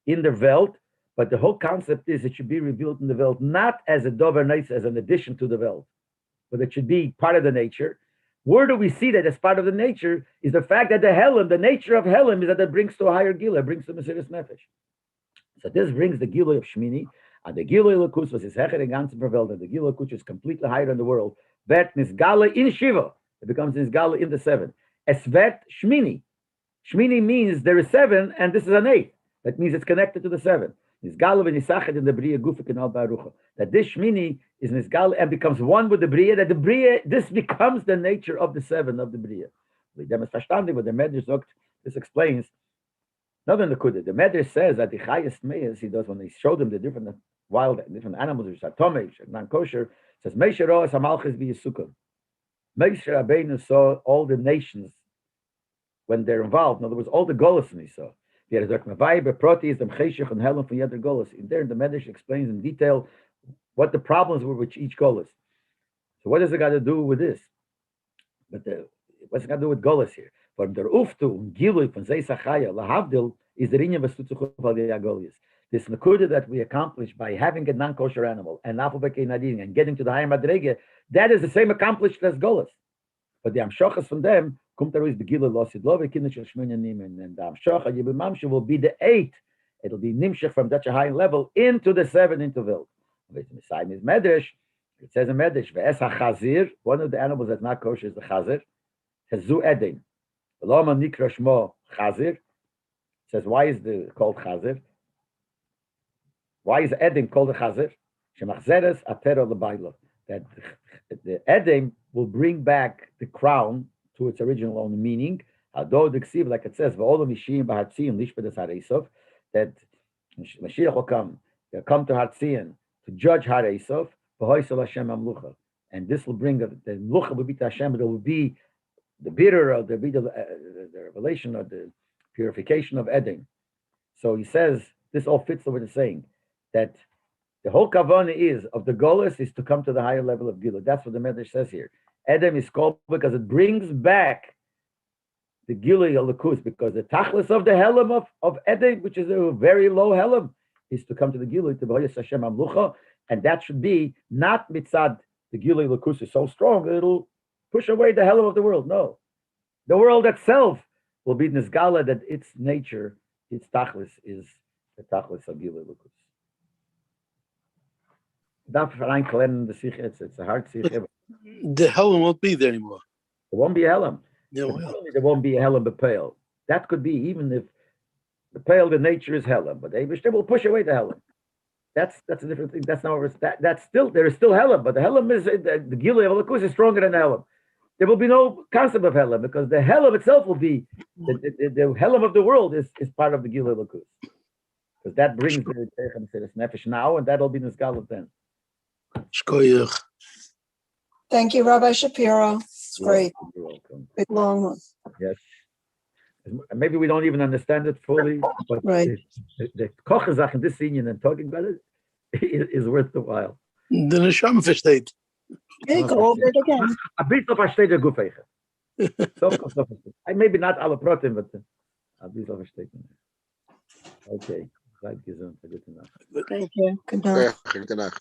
in the Welt, but the whole concept is it should be revealed in the Welt, not as a dover nice, as an addition to the Welt, but it should be part of the nature. Where do we see that as part of the nature is the fact that the Helam, the nature of Helam is that it brings to a higher gilui, it brings to Mesiras Nefesh. So this brings the gilui of Shmini, and the gilui lekus was his hecher in ganzen Welt, and the gilui lekus is completely higher in the world. Vet nisgale in Shiva, it becomes nisgale in the 7. Es vet Shmini. Shmini means there is 7, and this is an 8. That means it's connected to the 7. Nisgale v'nisachet in the Bria Gufik and Al Barucha. That this Shmini is nisgale and becomes one with the Bria. That the Bria, this becomes the nature of the 7 of the Bria. With them is verstanden, what the Medrash sagt, this explains. Not in the Kudah. The Medrash says that the highest mayas he does when he showed them the different wild, different animals, which are tomei, non-kosher, says Meisher Roas Hamalchis v'Yisukah. Meisher Rabbeinu saw all the nations when they're involved. In other words, all the golos he saw. In there, the Medrash explains in detail what the problems were with each golos. So what does it got to do with this? What's it got to do with golos here? From the uftu gilui from zeisachaya lahavdil is the rinya v'stutzuchov al yagolius. This nakuda that we accomplish by having a non-kosher animal and and getting to the higher madrege, that is the same accomplished as golos. But the amshochas from them, and the amshocha yibimamshu will be the 8. It'll be nimshach from such a high level into the 7 into Vil. It says in Medrash, ve'es hachazir, one of the animals that's not kosher is the chazir. Hazu edin. Lama nikra shmo chazir. Says why is the called chazir? Why is Edom called a chazir? Shemachzeres atero lebaylo. That the Edom will bring back the crown to its original own meaning. Although the ksiv, like it says, v'olam yishim b'hartzion lishpedes hareisov, that Mashiach will come. They'll come to Hartzion to judge hareisov. V'hoisel Hashem amlucha, and this will bring the mlucha will be to Hashem. It will be the bitter of the revelation of the purification of Edom. So he says this all fits with the saying that the whole kavana is of the golus is to come to the higher level of gilui. That's what the Medrash says here. Edom is called because it brings back the gilui alakus, because the tachlis of the helam of Edom, which is a very low helam, is to come to the gilui to b'hoyas Hashem amlucha, and that should be not mitzad the gilui alakus is so strong that it'll push away the helam of the world. No, the world itself will be nisgala that its nature, its tachlis is the tachlis of gilui alakus. It's a hard sicha. The Helen won't be there anymore. There won't be a Helam. Yeah, There won't be a Helam b'peil. That could be even if the peil, the nature is Helam, but they will push away the Helam. That's a different thing. That's not that's still there is still Helam, but the Helam is the Gilui of Alakus is stronger than the Helam. there will be no concept of Helam because the Helam itself will be the Helam of the world is part of the Gilui Elokus. Because that brings the Nefesh now, and that'll be Nisgalut then. Shkoyach. Thank you, Rabbi Shapiro. It's great. You're welcome. Big long one. Yes. Maybe we don't even understand it fully, but Right. the Kochazach in this scene and talking about it is worth the while. The Neshama versteht. Okay, go over it again. A bit of a state of Gufeiche. Maybe not alle Protein, but a bit of a state. Okay. Seid gesund. Gute Nacht. Thank you. Good night. Good night.